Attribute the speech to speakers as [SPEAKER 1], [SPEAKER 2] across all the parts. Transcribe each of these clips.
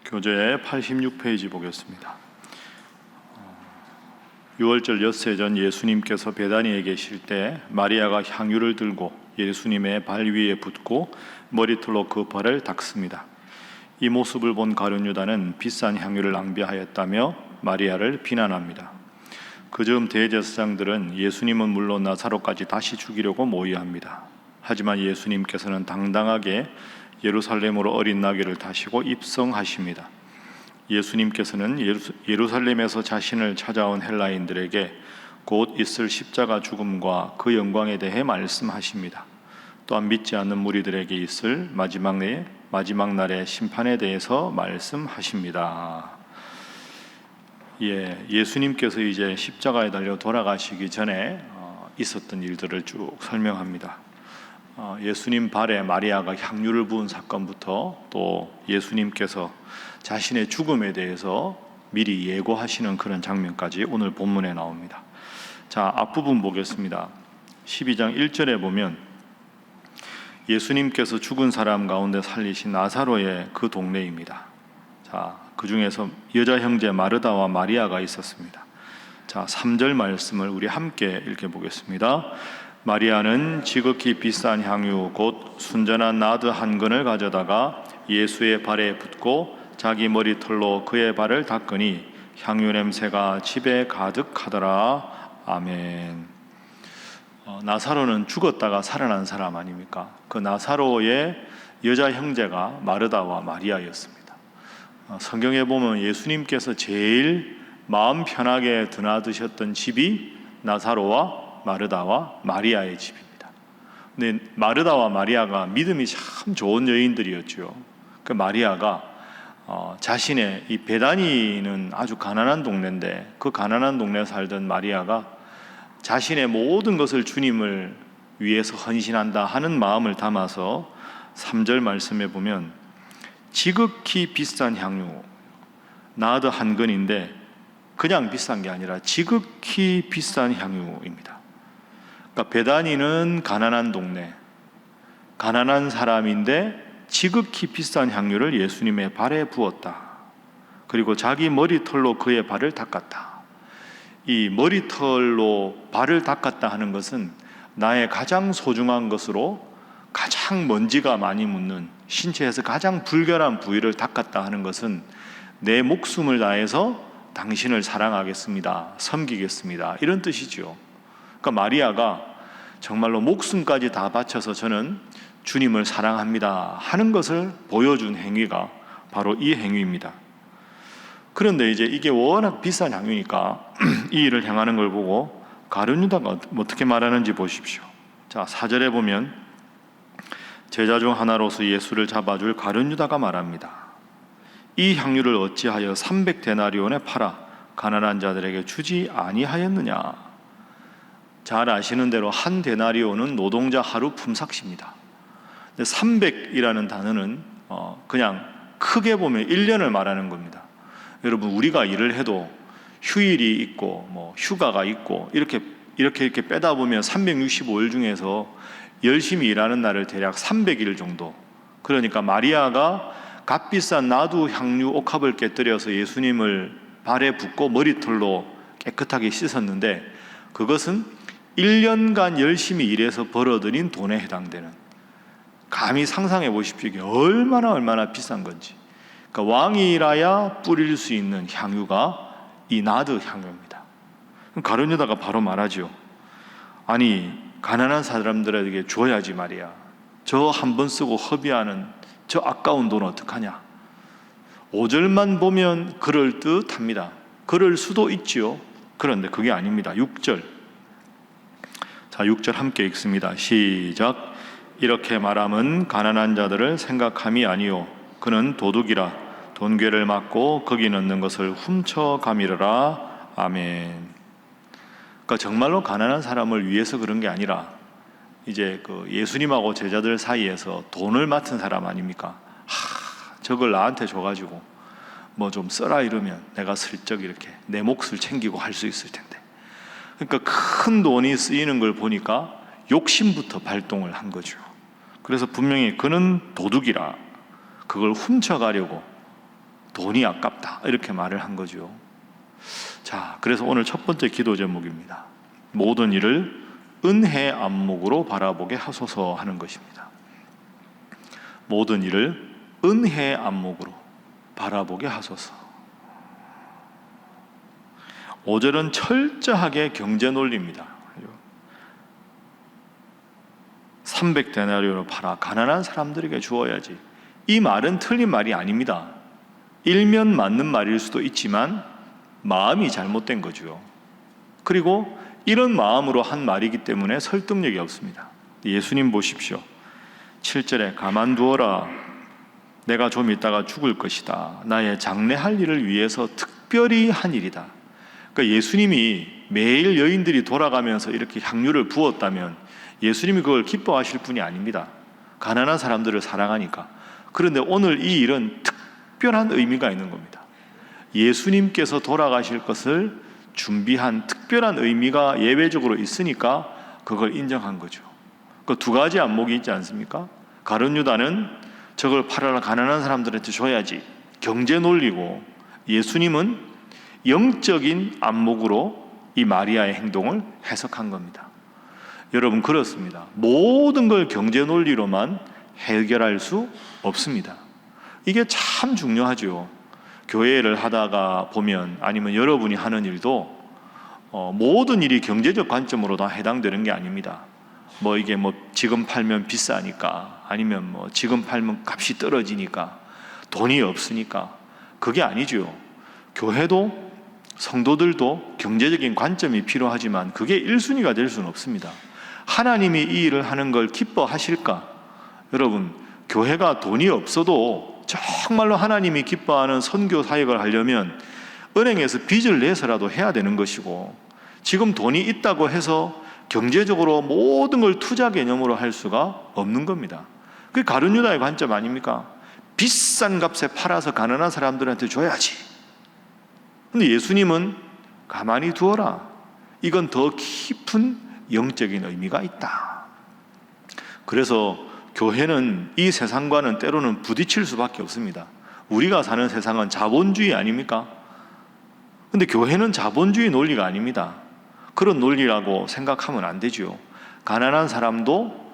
[SPEAKER 1] 교재 86페이지 보겠습니다. 6월절 엿새 전 예수님께서 베다니에 계실 때 마리아가 향유를 들고 예수님의 발 위에 붓고 머리털로 그 발을 닦습니다. 이 모습을 본 가룟 유다는 비싼 향유를 낭비하였다며 마리아를 비난합니다. 그 즈음 대제사장들은 예수님은 물론 나사로까지 다시 죽이려고 모의합니다. 하지만 예수님께서는 당당하게 예루살렘으로 어린 나귀를 타시고 입성하십니다. 예수님께서는 예루살렘에서 자신을 찾아온 헬라인들에게 곧 있을 십자가 죽음과 그 영광에 대해 말씀하십니다. 또한 믿지 않는 무리들에게 있을 마지막 날의 심판에 대해서 말씀하십니다. 예수님께서 이제 십자가에 달려 돌아가시기 전에 있었던 일들을 쭉 설명합니다. 예수님 발에 마리아가 향유를 부은 사건부터 또 예수님께서 자신의 죽음에 대해서 미리 예고하시는 그런 장면까지 오늘 본문에 나옵니다. 자, 앞부분 보겠습니다. 12장 1절에 보면 예수님께서 죽은 사람 가운데 살리신 나사로의 그 동네입니다. 자, 그 중에서 여자 형제 마르다와 마리아가 있었습니다. 자, 3절 말씀을 우리 함께 읽어보겠습니다. 마리아는 지극히 비싼 향유 곧 순전한 나드 한 근을 가져다가 예수의 발에 붓고 자기 머리털로 그의 발을 닦으니 향유 냄새가 집에 가득하더라. 아멘. 나사로는 죽었다가 살아난 사람 아닙니까? 그 나사로의 여자 형제가 마르다와 마리아였습니다. 성경에 보면 예수님께서 제일 마음 편하게 드나드셨던 집이 나사로와 마르다와 마리아의 집입니다. 근데 마르다와 마리아가 믿음이 참 좋은 여인들이었죠. 그 마리아가 자신의 이 베다니는 아주 가난한 동네인데 그 가난한 동네에 살던 마리아가 자신의 모든 것을 주님을 위해서 헌신한다 하는 마음을 담아서 3절 말씀에 보면 지극히 비싼 향유 나드 한 근인데 그냥 비싼 게 아니라 지극히 비싼 향유입니다. 그러니까 베다니는 가난한 동네, 가난한 사람인데 지극히 비싼 향유를 예수님의 발에 부었다. 그리고 자기 머리털로 그의 발을 닦았다. 이 머리털로 발을 닦았다 하는 것은 나의 가장 소중한 것으로 가장 먼지가 많이 묻는 신체에서 가장 불결한 부위를 닦았다 하는 것은 내 목숨을 다해서 당신을 사랑하겠습니다, 섬기겠습니다, 이런 뜻이죠. 그러니까 마리아가 정말로 목숨까지 다 바쳐서 저는 주님을 사랑합니다 하는 것을 보여준 행위가 바로 이 행위입니다. 그런데 이제 이게 워낙 비싼 향유니까 이 일을 행하는 걸 보고 가룟 유다가 어떻게 말하는지 보십시오. 자, 4절에 보면 제자 중 하나로서 예수를 잡아줄 가룟 유다가 말합니다. 이 향유를 어찌하여 300데나리온에 팔아 가난한 자들에게 주지 아니하였느냐. 잘 아시는 대로 한 데나리온은 노동자 하루 품삯입니다. 300이라는 단어는 그냥 크게 보면 1년을 말하는 겁니다. 여러분, 우리가 일을 해도 휴일이 있고 뭐 휴가가 있고 이렇게 빼다 보면 365일 중에서 열심히 일하는 날을 대략 300일 정도. 그러니까 마리아가 값비싼 나두 향유 옥합을 깨뜨려서 예수님을 발에 붓고 머리털로 깨끗하게 씻었는데 그것은 1년간 열심히 일해서 벌어들인 돈에 해당되는, 감히 상상해 보십시오. 이게 얼마나 비싼 건지. 그러니까 왕이라야 뿌릴 수 있는 향유가 이 나드 향유입니다. 가룟 유다가 바로 말하죠. 아니, 가난한 사람들에게 줘야지 말이야. 저 한 번 쓰고 허비하는 저 아까운 돈 어떡하냐. 5절만 보면 그럴듯합니다. 그럴 수도 있지요. 그런데 그게 아닙니다. 6절. 자, 6절 함께 읽습니다. 시작. 이렇게 말함은 가난한 자들을 생각함이 아니요 그는 도둑이라 돈괴를 맞고 거기 넣는 것을 훔쳐가미르라. 아멘. 그러니까 정말로 가난한 사람을 위해서 그런 게 아니라 이제 그 예수님하고 제자들 사이에서 돈을 맡은 사람 아닙니까? 저걸 나한테 줘가지고 뭐 좀 써라 이러면 내가 슬쩍 이렇게 내 몫을 챙기고 할 수 있을 텐데. 그러니까 큰 돈이 쓰이는 걸 보니까 욕심부터 발동을 한 거죠. 그래서 분명히 그는 도둑이라 그걸 훔쳐가려고 돈이 아깝다 이렇게 말을 한 거죠. 자, 그래서 오늘 첫 번째 기도 제목입니다. 모든 일을 은혜 안목으로 바라보게 하소서 하는 것입니다. 모든 일을 은혜 안목으로 바라보게 하소서. 5절은 철저하게 경제 논리입니다. 300데나리온을 팔아 가난한 사람들에게 주어야지. 이 말은 틀린 말이 아닙니다. 일면 맞는 말일 수도 있지만 마음이 잘못된 거죠. 그리고 이런 마음으로 한 말이기 때문에 설득력이 없습니다. 예수님 보십시오. 7절에 가만두어라. 내가 좀 있다가 죽을 것이다. 나의 장래할 일을 위해서 특별히 한 일이다. 그러니까 예수님이 매일 여인들이 돌아가면서 이렇게 향유를 부었다면 예수님이 그걸 기뻐하실 분이 아닙니다. 가난한 사람들을 사랑하니까. 그런데 오늘 이 일은 특별한 의미가 있는 겁니다. 예수님께서 돌아가실 것을 준비한 특별한 의미가 예외적으로 있으니까 그걸 인정한 거죠. 그 두 가지 안목이 있지 않습니까? 가룟 유다는 저걸 팔아라 가난한 사람들한테 줘야지, 경제 논리고, 예수님은 영적인 안목으로 이 마리아의 행동을 해석한 겁니다. 여러분, 그렇습니다. 모든 걸 경제 논리로만 해결할 수 없습니다. 이게 참 중요하죠. 교회를 하다가 보면, 아니면 여러분이 하는 일도 모든 일이 경제적 관점으로 다 해당되는 게 아닙니다. 이게 지금 팔면 비싸니까, 아니면 지금 팔면 값이 떨어지니까, 돈이 없으니까, 그게 아니죠. 교회도 성도들도 경제적인 관점이 필요하지만 그게 1순위가 될 수는 없습니다. 하나님이 이 일을 하는 걸 기뻐하실까? 여러분, 교회가 돈이 없어도 정말로 하나님이 기뻐하는 선교 사역을 하려면 은행에서 빚을 내서라도 해야 되는 것이고, 지금 돈이 있다고 해서 경제적으로 모든 걸 투자 개념으로 할 수가 없는 겁니다. 그게 가룟 유다의 관점 아닙니까? 비싼 값에 팔아서 가난한 사람들한테 줘야지. 근데 예수님은 가만히 두어라. 이건 더 깊은 영적인 의미가 있다. 그래서 교회는 이 세상과는 때로는 부딪힐 수밖에 없습니다. 우리가 사는 세상은 자본주의 아닙니까? 근데 교회는 자본주의 논리가 아닙니다. 그런 논리라고 생각하면 안 되죠. 가난한 사람도,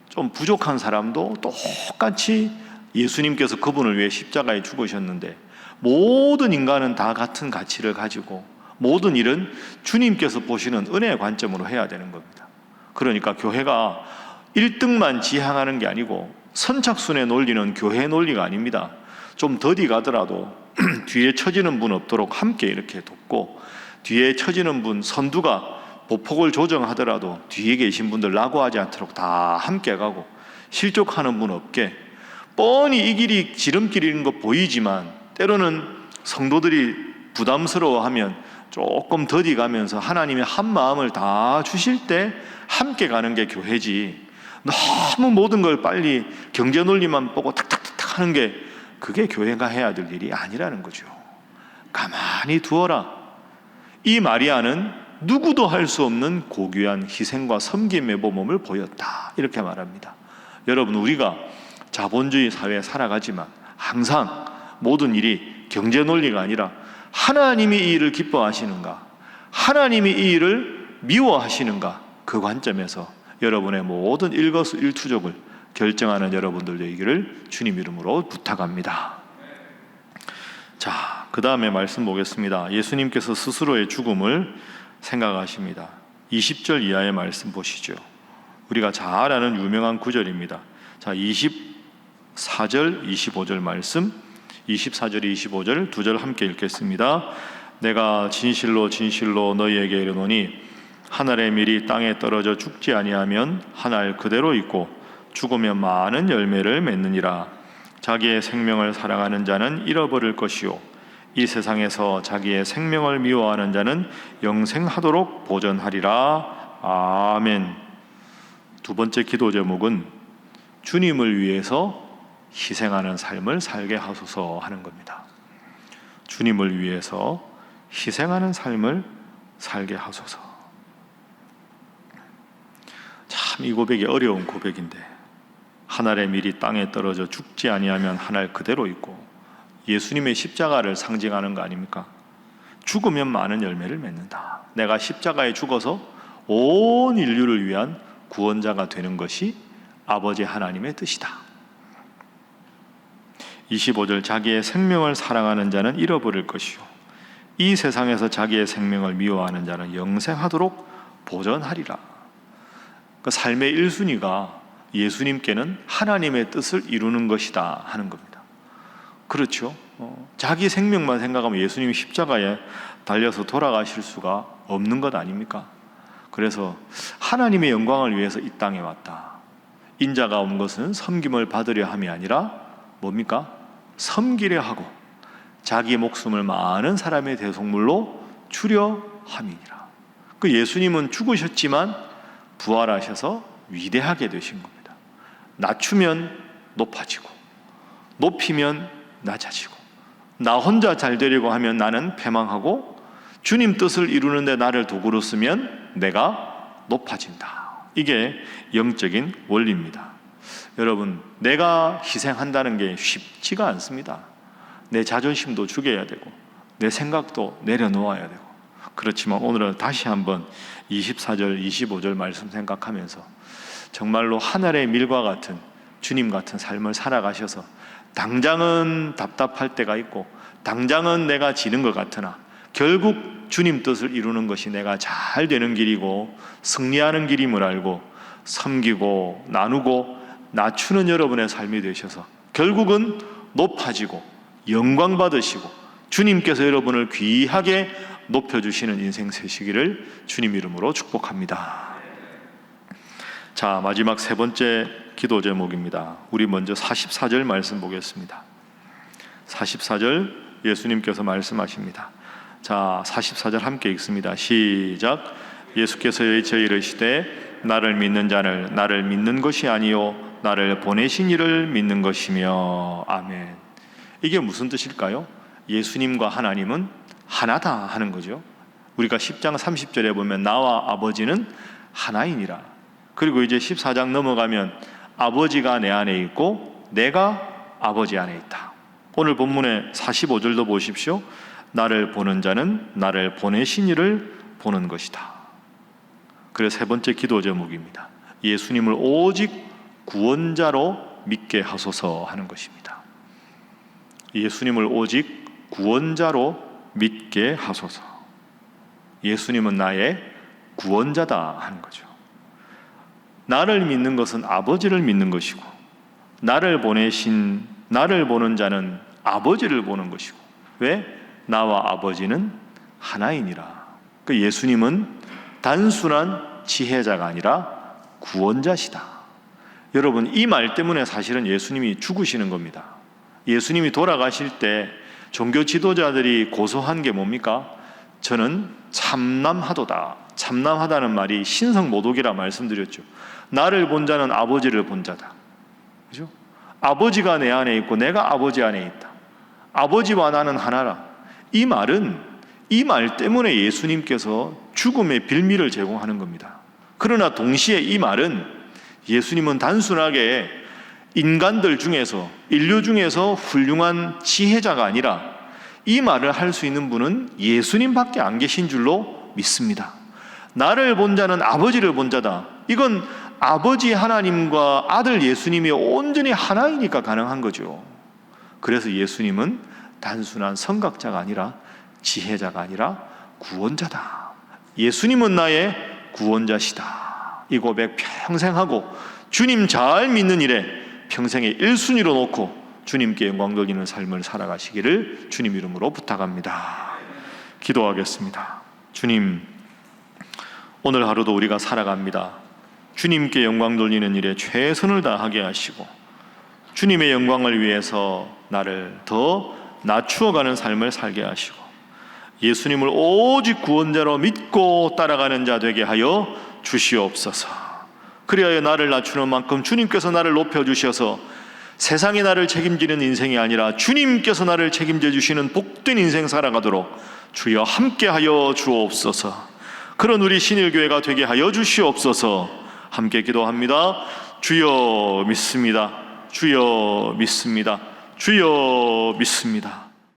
[SPEAKER 1] 좀 부족한 사람도 똑같이 예수님께서 그분을 위해 십자가에 죽으셨는데, 모든 인간은 다 같은 가치를 가지고 모든 일은 주님께서 보시는 은혜의 관점으로 해야 되는 겁니다. 그러니까 교회가 1등만 지향하는 게 아니고, 선착순의 논리는 교회 논리가 아닙니다. 좀 더디 가더라도 뒤에 처지는 분 없도록 함께 이렇게 돕고, 뒤에 처지는 분, 선두가 보폭을 조정하더라도 뒤에 계신 분들 낙오하지 않도록 다 함께 가고, 실족하는 분 없게, 뻔히 이 길이 지름길인 거 보이지만 때로는 성도들이 부담스러워하면 조금 더디 가면서 하나님의 한 마음을 다 주실 때 함께 가는 게 교회지, 너무 모든 걸 빨리 경제 논리만 보고 탁탁탁 하는 게, 그게 교회가 해야 될 일이 아니라는 거죠. 가만히 두어라. 이 마리아는 누구도 할 수 없는 고귀한 희생과 섬김의 모범을 보였다, 이렇게 말합니다. 여러분, 우리가 자본주의 사회에 살아가지만 항상 모든 일이 경제 논리가 아니라 하나님이 이 일을 기뻐하시는가, 하나님이 이 일을 미워하시는가, 그 관점에서 여러분의 모든 일거수일투족을 결정하는 여러분들 되기를 주님 이름으로 부탁합니다. 자, 그 다음에 말씀 보겠습니다. 예수님께서 스스로의 죽음을 생각하십니다. 20절 이하의 말씀 보시죠. 우리가 잘 아는 유명한 구절입니다. 자, 24절, 25절 말씀, 24절, 25절 두 절 함께 읽겠습니다. 내가 진실로 진실로 너희에게 이르노니 한 알의 밀이 땅에 떨어져 죽지 아니하면 한 알 그대로 있고 죽으면 많은 열매를 맺느니라. 자기의 생명을 사랑하는 자는 잃어버릴 것이요 이 세상에서 자기의 생명을 미워하는 자는 영생하도록 보전하리라. 아멘. 두 번째 기도 제목은 주님을 위해서 희생하는 삶을 살게 하소서 하는 겁니다. 주님을 위해서 희생하는 삶을 살게 하소서. 참 이 고백이 어려운 고백인데, 한 알의 밀이 땅에 떨어져 죽지 아니하면 한 알 그대로 있고 예수님의 십자가를 상징하는 거 아닙니까? 죽으면 많은 열매를 맺는다. 내가 십자가에 죽어서 온 인류를 위한 구원자가 되는 것이 아버지 하나님의 뜻이다. 25절, 자기의 생명을 사랑하는 자는 잃어버릴 것이요 이 세상에서 자기의 생명을 미워하는 자는 영생하도록 보전하리라. 그 삶의 1순위가 예수님께는 하나님의 뜻을 이루는 것이다 하는 겁니다. 그렇죠? 자기 생명만 생각하면 예수님이 십자가에 달려서 돌아가실 수가 없는 것 아닙니까? 그래서 하나님의 영광을 위해서 이 땅에 왔다. 인자가 온 것은 섬김을 받으려 함이 아니라 뭡니까? 섬기려 하고 자기 목숨을 많은 사람의 대속물로 주려 함이니라. 그 예수님은 죽으셨지만 부활하셔서 위대하게 되신 겁니다. 낮추면 높아지고 높이면 낮아지고 나 혼자 잘 되려고 하면 나는 패망하고 주님 뜻을 이루는데 나를 도구로 쓰면 내가 높아진다. 이게 영적인 원리입니다. 여러분, 내가 희생한다는 게 쉽지가 않습니다. 내 자존심도 죽여야 되고 내 생각도 내려놓아야 되고. 그렇지만 오늘은 다시 한번 24절, 25절 말씀 생각하면서 정말로 하늘의 밀과 같은 주님 같은 삶을 살아가셔서 당장은 답답할 때가 있고 당장은 내가 지는 것 같으나 결국 주님 뜻을 이루는 것이 내가 잘 되는 길이고 승리하는 길임을 알고 섬기고 나누고 낮추는 여러분의 삶이 되셔서 결국은 높아지고 영광 받으시고 주님께서 여러분을 귀하게 높여주시는 인생 되시기를 주님 이름으로 축복합니다. 자, 마지막 세 번째 기도 제목입니다. 우리 먼저 44절 말씀 보겠습니다. 44절 예수님께서 말씀하십니다. 자, 44절 함께 읽습니다. 시작. 예수께서 여의쳐 이르시되 나를 믿는 자는 나를 믿는 것이 아니요 나를 보내신 이를 믿는 것이며. 아멘. 이게 무슨 뜻일까요? 예수님과 하나님은 하나다 하는 거죠. 우리가 10장 30절에 보면 나와 아버지는 하나이니라. 그리고 이제 14장 넘어가면 아버지가 내 안에 있고 내가 아버지 안에 있다. 오늘 본문의 45절도 보십시오. 나를 보는 자는 나를 보내신 이를 보는 것이다. 그래서 세 번째 기도 제목입니다. 예수님을 오직 구원자로 믿게 하소서 하는 것입니다. 예수님을 오직 구원자로 믿게 하소서. 예수님은 나의 구원자다 하는 거죠. 나를 믿는 것은 아버지를 믿는 것이고 나를 보내신 나를 보는 자는 아버지를 보는 것이고. 왜? 나와 아버지는 하나이니라. 그 예수님은 단순한 지혜자가 아니라 구원자시다. 여러분, 이 말 때문에 사실은 예수님이 죽으시는 겁니다. 예수님이 돌아가실 때 종교 지도자들이 고소한 게 뭡니까? 저는 참남하도다. 참남하다는 말이 신성모독이라 말씀드렸죠. 나를 본 자는 아버지를 본 자다. 그죠? 아버지가 내 안에 있고 내가 아버지 안에 있다. 아버지와 나는 하나라. 이 말은 이 말 때문에 예수님께서 죽음의 빌미를 제공하는 겁니다. 그러나 동시에 이 말은 예수님은 단순하게 인간들 중에서 인류 중에서 훌륭한 지혜자가 아니라 이 말을 할 수 있는 분은 예수님밖에 안 계신 줄로 믿습니다. 나를 본 자는 아버지를 본 자다. 이건 아버지 하나님과 아들 예수님이 온전히 하나이니까 가능한 거죠. 그래서 예수님은 단순한 선각자가 아니라 지혜자가 아니라 구원자다. 예수님은 나의 구원자시다. 이 고백 평생 하고 주님 잘 믿는 일에 평생의 1순위로 놓고 주님께 영광 돌리는 삶을 살아가시기를 주님 이름으로 부탁합니다. 기도하겠습니다. 주님, 오늘 하루도 우리가 살아갑니다. 주님께 영광 돌리는 일에 최선을 다하게 하시고 주님의 영광을 위해서 나를 더 낮추어가는 삶을 살게 하시고 예수님을 오직 구원자로 믿고 따라가는 자 되게 하여 주시옵소서. 그리하여 나를 낮추는 만큼 주님께서 나를 높여주셔서 세상이 나를 책임지는 인생이 아니라 주님께서 나를 책임져 주시는 복된 인생 살아가도록 주여 함께하여 주옵소서. 그런 우리 신일교회가 되게 하여 주시옵소서. 함께 기도합니다. 주여 믿습니다. 주여 믿습니다. 주여 믿습니다.